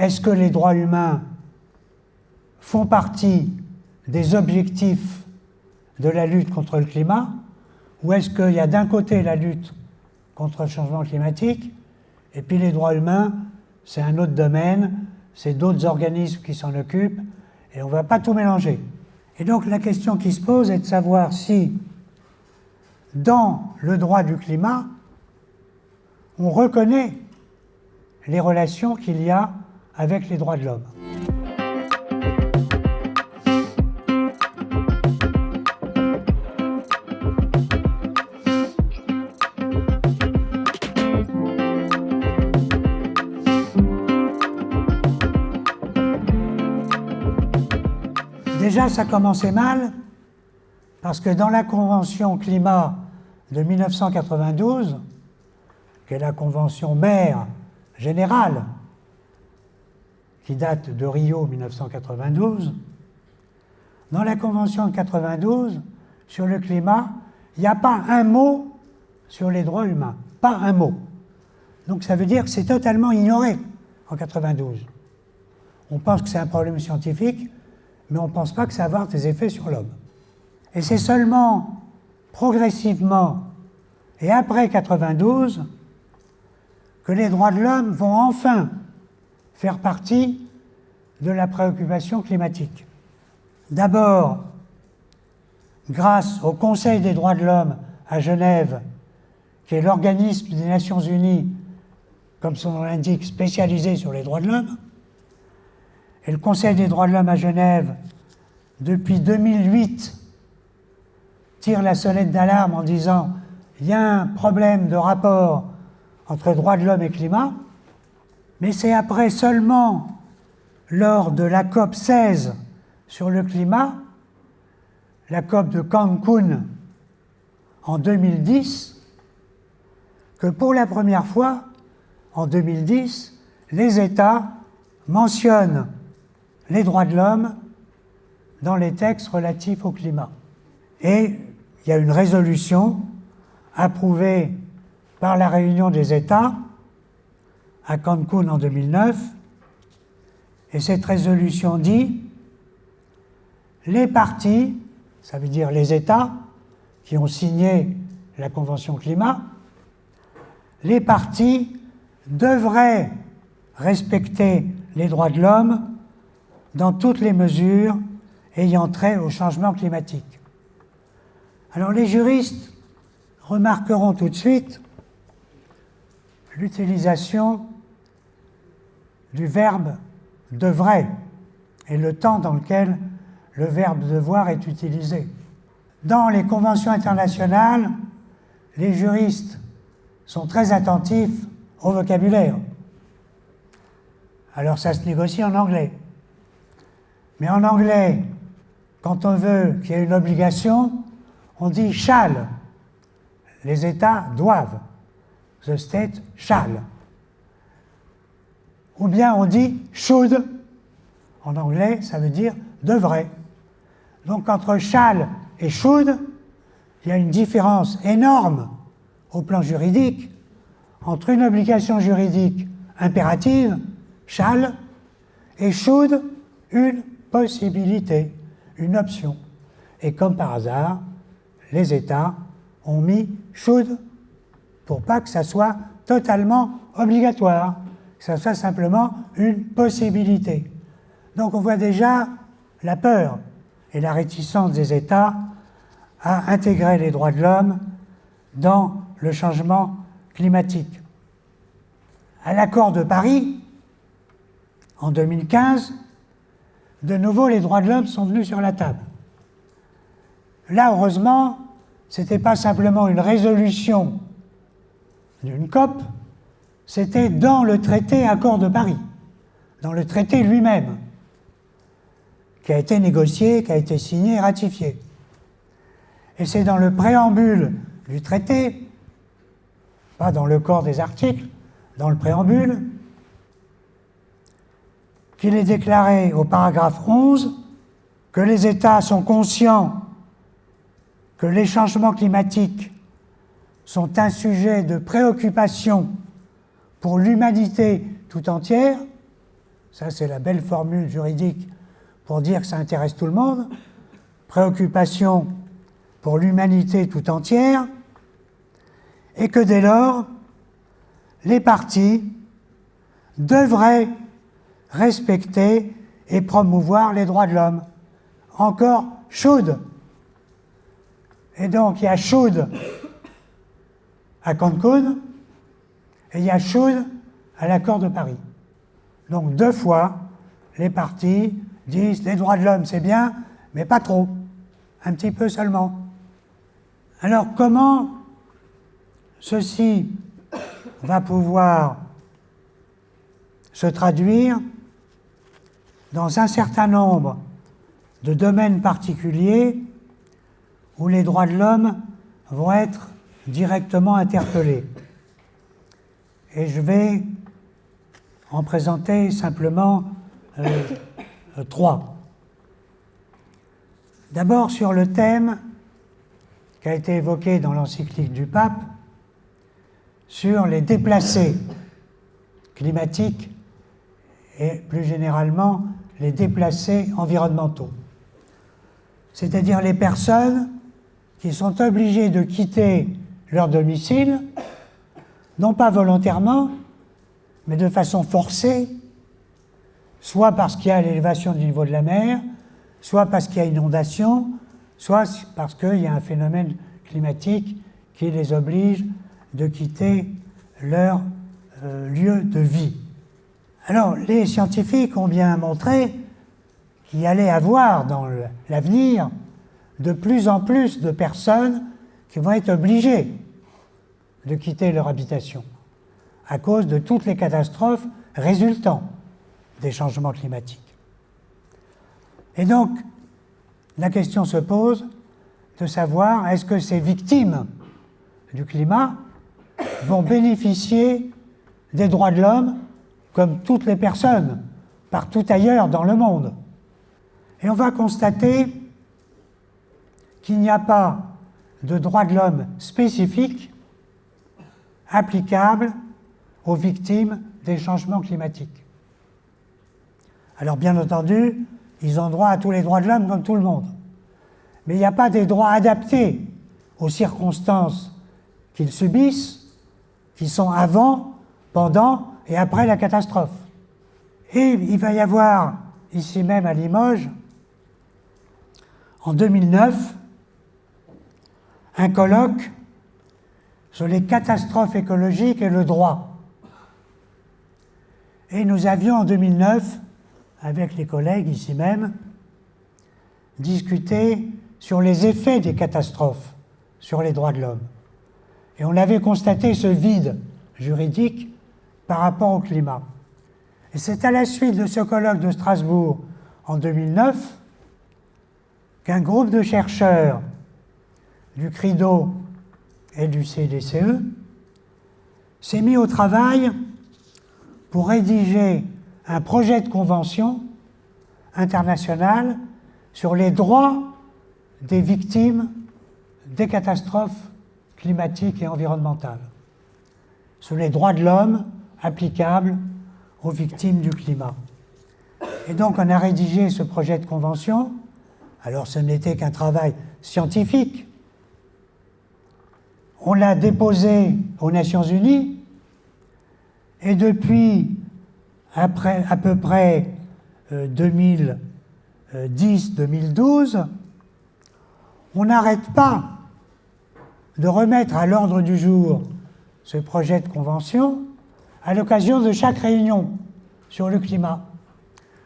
est-ce que les droits humains font partie des objectifs de la lutte contre le climat, ou est-ce qu'il y a d'un côté la lutte contre le changement climatique, et puis les droits humains, c'est un autre domaine, c'est d'autres organismes qui s'en occupent, et on ne va pas tout mélanger. Et donc la question qui se pose est de savoir si, dans le droit du climat, on reconnaît les relations qu'il y a avec les droits de l'homme. Déjà, ça commençait mal, parce que dans la Convention climat de 1992, qui est la Convention mère générale, qui date de Rio 1992, dans la Convention de 92, sur le climat, il n'y a pas un mot sur les droits humains, pas un mot. Donc ça veut dire que c'est totalement ignoré en 92. On pense que c'est un problème scientifique, mais on ne pense pas que ça va avoir des effets sur l'homme. Et c'est seulement progressivement, et après 92, que les droits de l'homme vont enfin faire partie de la préoccupation climatique. D'abord, grâce au Conseil des droits de l'homme à Genève, qui est l'organisme des Nations Unies, comme son nom l'indique, spécialisé sur les droits de l'homme, et le Conseil des droits de l'homme à Genève, depuis 2008, tire la sonnette d'alarme en disant il y a un problème de rapport entre droits de l'homme et climat, mais c'est après seulement lors de la COP 16 sur le climat, la COP de Cancun en 2010, que pour la première fois, en 2010, les États mentionnent les droits de l'homme dans les textes relatifs au climat. Et il y a une résolution approuvée par la réunion des États à Cancun en 2009, et cette résolution dit les parties, ça veut dire les États qui ont signé la Convention climat, les parties devraient respecter les droits de l'homme dans toutes les mesures ayant trait au changement climatique. Alors les juristes remarqueront tout de suite l'utilisation du verbe « devrait » et le temps dans lequel le verbe « devoir » est utilisé. Dans les conventions internationales, les juristes sont très attentifs au vocabulaire. Alors ça se négocie en anglais. Mais en anglais, quand on veut qu'il y ait une obligation, on dit « shall ». Les États doivent. The state shall. Ou bien on dit « should ». En anglais, ça veut dire « devrait ». Donc entre « shall » et « should », il y a une différence énorme au plan juridique entre une obligation juridique impérative, « shall », et « should », une possibilité, une option. Et comme par hasard, les États ont mis « should » pour pas que ça soit totalement obligatoire, que ça soit simplement une possibilité. Donc on voit déjà la peur et la réticence des États à intégrer les droits de l'homme dans le changement climatique. À l'accord de Paris, en 2015, de nouveau les droits de l'homme sont venus sur la table. Là, heureusement, ce n'était pas simplement une résolution d'une COP, c'était dans le traité Accord de Paris, dans le traité lui-même, qui a été négocié, qui a été signé et ratifié. Et c'est dans le préambule du traité, pas dans le corps des articles, dans le préambule, qu'il est déclaré au paragraphe 11 que les États sont conscients que les changements climatiques sont un sujet de préoccupation pour l'humanité tout entière, ça c'est la belle formule juridique pour dire que ça intéresse tout le monde, préoccupation pour l'humanité tout entière, et que dès lors, les parties devraient respecter et promouvoir les droits de l'homme. Encore chaude. Et donc il y a chaude à Cancun et il y a chaude à l'accord de Paris. Donc 2 fois, les parties disent les droits de l'homme c'est bien, mais pas trop, un petit peu seulement. Alors comment ceci va pouvoir se traduire dans un certain nombre de domaines particuliers où les droits de l'homme vont être directement interpellés. Et je vais en présenter simplement 3. D'abord sur le thème qui a été évoqué dans l'encyclique du pape sur les déplacés climatiques et plus généralement les déplacés environnementaux. C'est-à-dire les personnes qui sont obligées de quitter leur domicile, non pas volontairement, mais de façon forcée, soit parce qu'il y a l'élévation du niveau de la mer, soit parce qu'il y a inondation, soit parce qu'il y a un phénomène climatique qui les oblige de quitter leur lieu de vie. Alors, les scientifiques ont bien montré qu'il allait avoir dans l'avenir de plus en plus de personnes qui vont être obligées de quitter leur habitation à cause de toutes les catastrophes résultant des changements climatiques. Et donc, la question se pose de savoir est-ce que ces victimes du climat vont bénéficier des droits de l'homme comme toutes les personnes partout ailleurs dans le monde. Et on va constater qu'il n'y a pas de droits de l'homme spécifiques applicables aux victimes des changements climatiques. Alors bien entendu, ils ont droit à tous les droits de l'homme comme tout le monde. Mais il n'y a pas des droits adaptés aux circonstances qu'ils subissent, qui sont avant, pendant et après la catastrophe. Et il va y avoir, ici même à Limoges, en 2009, un colloque sur les catastrophes écologiques et le droit. Et nous avions en 2009, avec les collègues ici même, discuté sur les effets des catastrophes sur les droits de l'homme. Et on avait constaté ce vide juridique par rapport au climat. Et c'est à la suite de ce colloque de Strasbourg en 2009 qu'un groupe de chercheurs du CRIDO et du CDCE s'est mis au travail pour rédiger un projet de convention internationale sur les droits des victimes des catastrophes climatiques et environnementales, sur les droits de l'homme applicables aux victimes du climat. Et donc on a rédigé ce projet de convention. Alors ce n'était qu'un travail scientifique. On l'a déposé aux Nations Unies et depuis à peu près 2010-2012, on n'arrête pas de remettre à l'ordre du jour ce projet de convention à l'occasion de chaque réunion sur le climat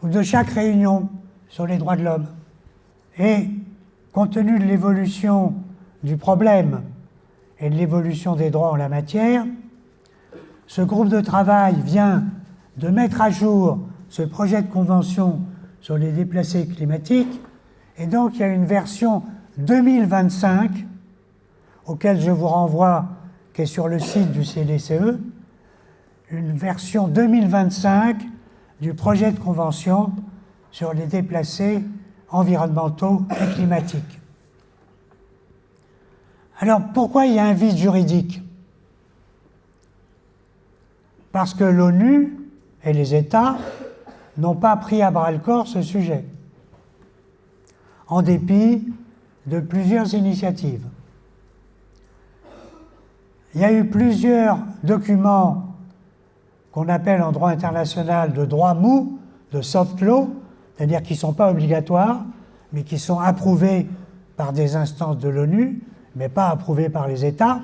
ou de chaque réunion sur les droits de l'homme. Et compte tenu de l'évolution du problème et de l'évolution des droits en la matière, ce groupe de travail vient de mettre à jour ce projet de convention sur les déplacés climatiques, et donc il y a une version 2025, auquel je vous renvoie, qui est sur le site du CDCE, une version 2025 du projet de convention sur les déplacés environnementaux et climatiques. Alors, pourquoi il y a un vide juridique? Parce que l'ONU et les États n'ont pas pris à bras-le-corps ce sujet, en dépit de plusieurs initiatives. Il y a eu plusieurs documents qu'on appelle en droit international de droit mou, de soft law, c'est-à-dire qui ne sont pas obligatoires, mais qui sont approuvés par des instances de l'ONU, mais pas approuvés par les États,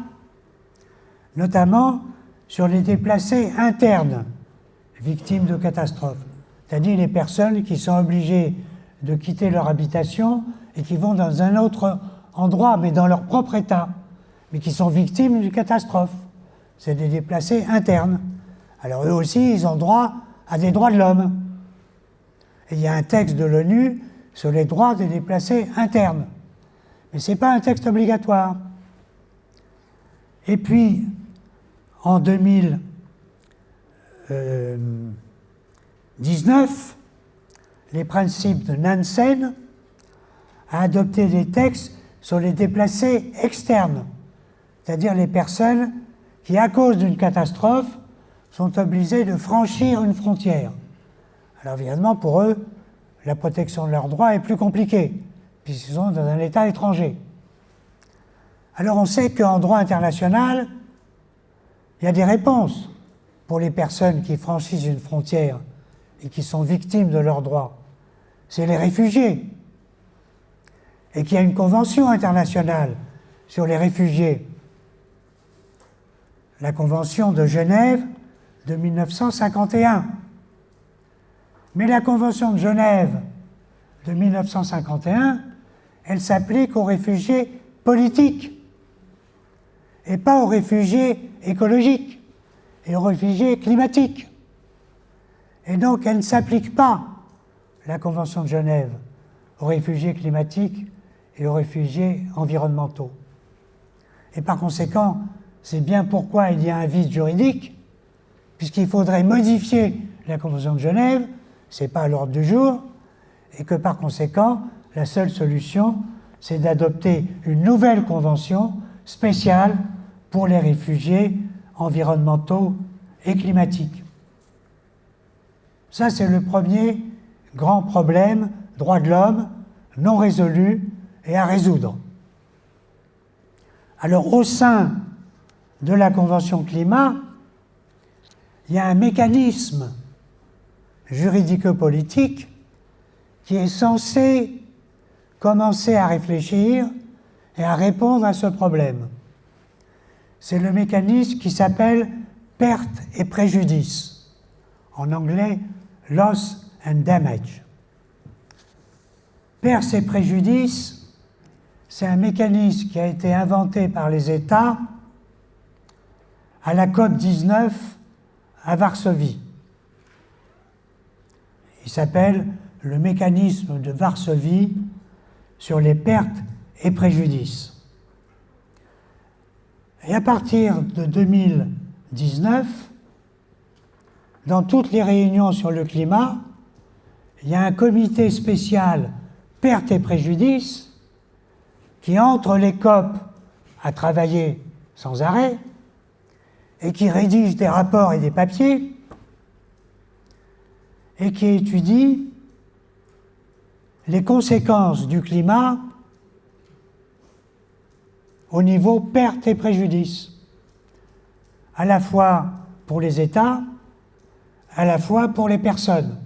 notamment sur les déplacés internes victimes de catastrophes, c'est-à-dire les personnes qui sont obligées de quitter leur habitation et qui vont dans un autre endroit, mais dans leur propre État, mais qui sont victimes d'une catastrophe. C'est des déplacés internes. Alors eux aussi, ils ont droit à des droits de l'homme. Et il y a un texte de l'ONU sur les droits des déplacés internes. Mais ce n'est pas un texte obligatoire. Et puis, en 2019, les principes de Nansen a adopté des textes sur les déplacés externes, c'est-à-dire les personnes qui, à cause d'une catastrophe, sont obligées de franchir une frontière. Alors évidemment, pour eux, la protection de leurs droits est plus compliquée, puisqu'ils sont dans un État étranger. Alors on sait qu'en droit international, il y a des réponses pour les personnes qui franchissent une frontière et qui sont victimes de leurs droits. C'est les réfugiés. Et qu'il y a une convention internationale sur les réfugiés. La Convention de Genève de 1951. Mais la Convention de Genève de 1951, elle s'applique aux réfugiés politiques et pas aux réfugiés écologiques et aux réfugiés climatiques. Et donc, elle ne s'applique pas, la Convention de Genève, aux réfugiés climatiques et aux réfugiés environnementaux. Et par conséquent, c'est bien pourquoi il y a un vide juridique, puisqu'il faudrait modifier la Convention de Genève, ce n'est pas à l'ordre du jour, et que par conséquent, la seule solution, c'est d'adopter une nouvelle convention spéciale pour les réfugiés environnementaux et climatiques. Ça, c'est le premier grand problème, droits de l'homme, non résolu et à résoudre. Alors, au sein de la Convention climat, il y a un mécanisme juridico-politique qui est censé commencer à réfléchir et à répondre à ce problème. C'est le mécanisme qui s'appelle perte et préjudice, en anglais loss and damage. Perte et préjudice, c'est un mécanisme qui a été inventé par les États à la COP19 à Varsovie. Il s'appelle le mécanisme de Varsovie sur les pertes et préjudices. Et à partir de 2019, dans toutes les réunions sur le climat, il y a un comité spécial pertes et préjudices qui, entre les COP, a travaillé sans arrêt et qui rédige des rapports et des papiers et qui étudie les conséquences du climat au niveau pertes et préjudices, à la fois pour les États, à la fois pour les personnes.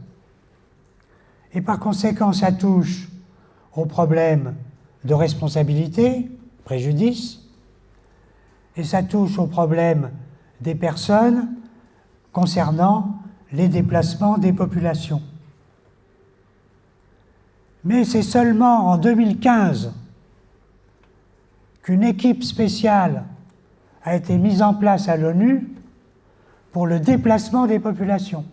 Et par conséquent, ça touche aux problèmes de responsabilité, préjudice, et ça touche aux problèmes des personnes concernant les déplacements des populations. Mais c'est seulement en 2015 qu'une équipe spéciale a été mise en place à l'ONU pour le déplacement des populations.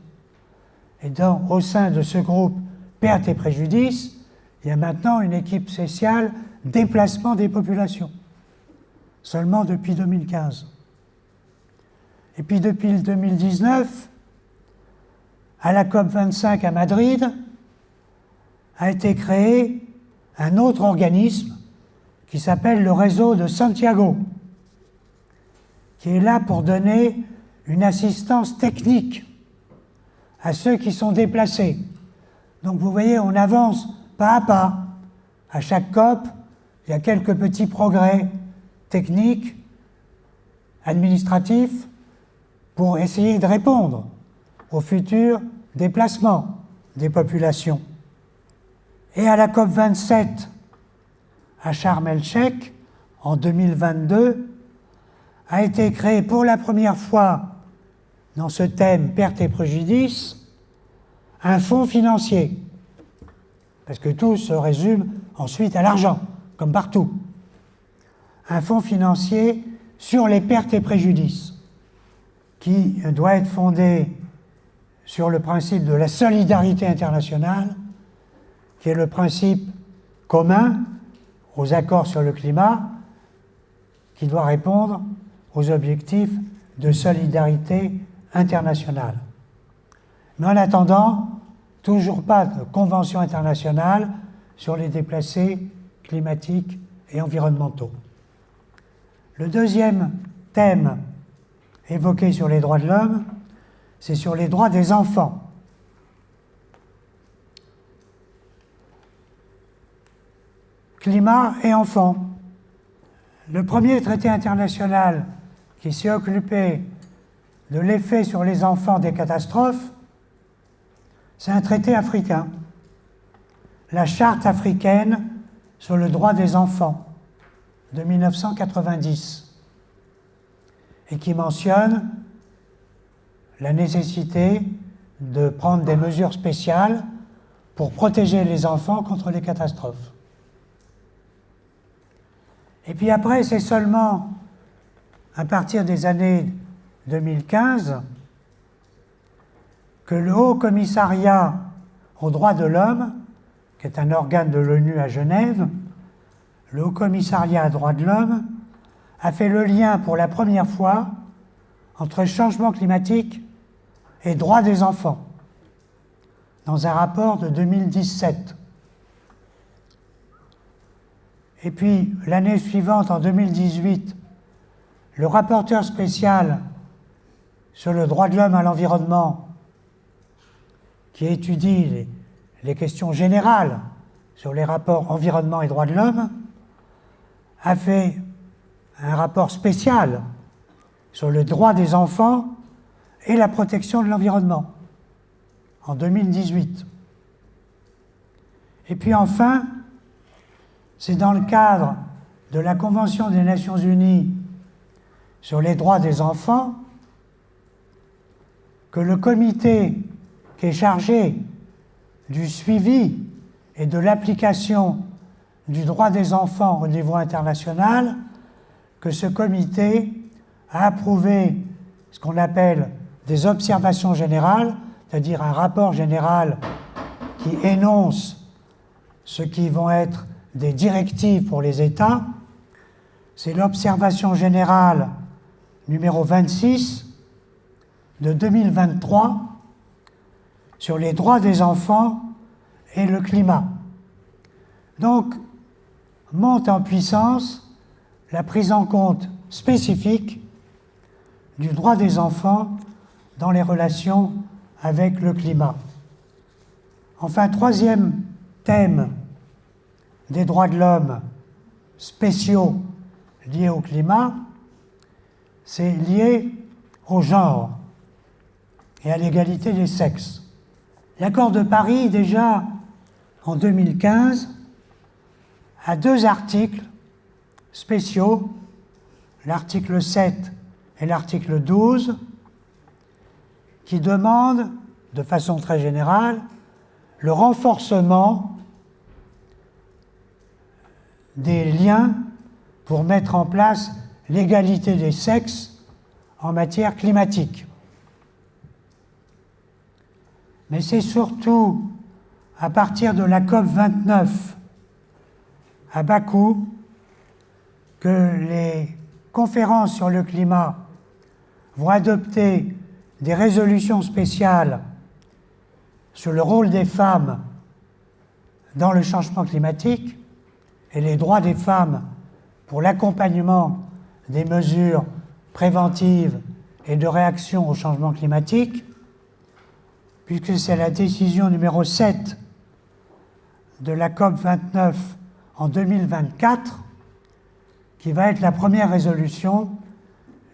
Et donc, au sein de ce groupe pertes et préjudices, il y a maintenant une équipe spéciale déplacement des populations, seulement depuis 2015. Et puis depuis 2019, à la COP25 à Madrid, a été créé un autre organisme qui s'appelle le réseau de Santiago, qui est là pour donner une assistance technique à ceux qui sont déplacés. Donc vous voyez, on avance pas à pas. À chaque COP, il y a quelques petits progrès techniques, administratifs, pour essayer de répondre aux futurs déplacements des populations. Et à la COP 27 à Sharm el-Sheikh, en 2022, a été créé pour la première fois dans ce thème perte et préjudice un fonds financier, parce que tout se résume ensuite à l'argent, comme partout. Un fonds financier sur les pertes et préjudices, qui doit être fondé sur le principe de la solidarité internationale, qui est le principe commun aux accords sur le climat, qui doit répondre aux objectifs de solidarité internationale. Mais en attendant, toujours pas de convention internationale sur les déplacés climatiques et environnementaux. Le deuxième thème évoqué sur les droits de l'homme, c'est sur les droits des enfants. Climat et enfants. Le premier traité international qui s'est occupé de l'effet sur les enfants des catastrophes, c'est un traité africain, la Charte africaine sur le droit des enfants de 1990, et qui mentionne la nécessité de prendre des mesures spéciales pour protéger les enfants contre les catastrophes. Et puis après, c'est seulement à partir des années 2015 que le Haut Commissariat aux droits de l'homme, qui est un organe de l'ONU à Genève, le Haut Commissariat aux droits de l'homme a fait le lien pour la première fois entre changement climatique et droits des enfants, dans un rapport de 2017. Et puis, l'année suivante, en 2018, le rapporteur spécial sur le droit de l'homme à l'environnement, qui étudie les questions générales sur les rapports environnement et droits de l'homme, a fait un rapport spécial sur le droit des enfants et la protection de l'environnement, en 2018. Et puis enfin, c'est dans le cadre de la Convention des Nations Unies sur les droits des enfants que le comité qui est chargé du suivi et de l'application du droit des enfants au niveau international, que ce comité a approuvé ce qu'on appelle des observations générales, c'est-à-dire un rapport général qui énonce ce qui vont être des directives pour les États. C'est l'observation générale numéro 26 de 2023 sur les droits des enfants et le climat. Donc, monte en puissance la prise en compte spécifique du droit des enfants dans les relations avec le climat. Enfin, troisième thème des droits de l'homme spéciaux liés au climat, c'est lié au genre et à l'égalité des sexes. L'accord de Paris, déjà en 2015, a 2 articles spéciaux, l'article 7 et l'article 12, qui demandent, de façon très générale, le renforcement des liens pour mettre en place l'égalité des sexes en matière climatique. Mais c'est surtout à partir de la COP 29 à Bakou que les conférences sur le climat vont adopter des résolutions spéciales sur le rôle des femmes dans le changement climatique et les droits des femmes pour l'accompagnement des mesures préventives et de réaction au changement climatique. puisque c'est la décision numéro 7 de la COP 29 en 2024 qui va être la première résolution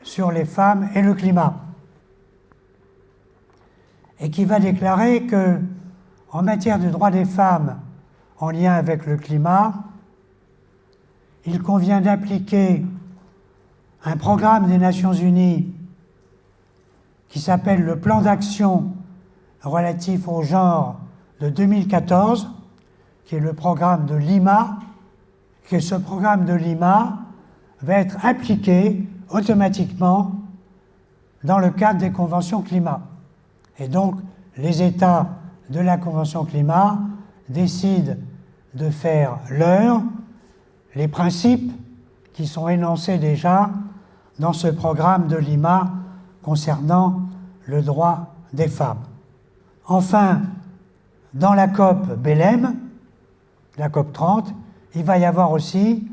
sur les femmes et le climat, et qui va déclarer que, en matière de droits des femmes en lien avec le climat, il convient d'appliquer un programme des Nations Unies qui s'appelle le Plan d'action relatif au genre de 2014, qui est le programme de Lima, que ce programme de Lima va être appliqué automatiquement dans le cadre des conventions climat. Et donc, les États de la Convention climat décident de faire leur, les principes qui sont énoncés déjà dans ce programme de Lima concernant le droit des femmes. Enfin, dans la COP Belém, la COP 30, il va y avoir aussi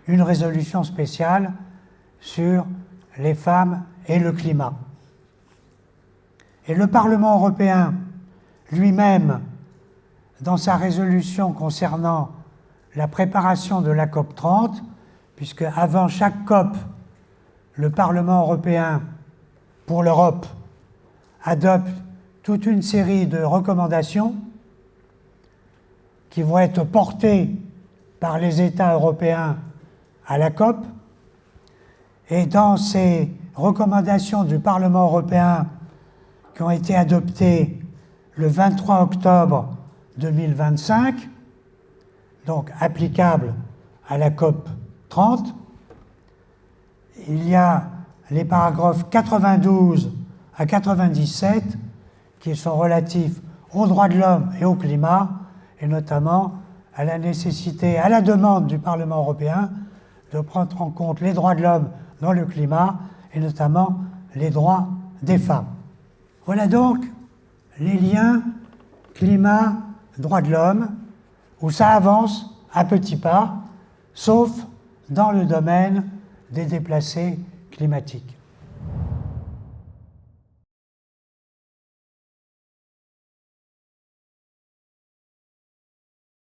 une résolution spéciale sur les femmes et le climat. Et le Parlement européen lui-même, dans sa résolution concernant la préparation de la COP 30, puisque avant chaque COP, le Parlement européen pour l'Europe adopte toute une série de recommandations qui vont être portées par les États européens à la COP. Et dans ces recommandations du Parlement européen qui ont été adoptées le 23 octobre 2025, donc applicables à la COP 30, il y a les paragraphes 92 à 97 qui sont relatifs aux droits de l'homme et au climat, et notamment à la nécessité, à la demande du Parlement européen, de prendre en compte les droits de l'homme dans le climat, et notamment les droits des femmes. Voilà donc les liens climat-droits de l'homme, où ça avance à petits pas, sauf dans le domaine des déplacés climatiques.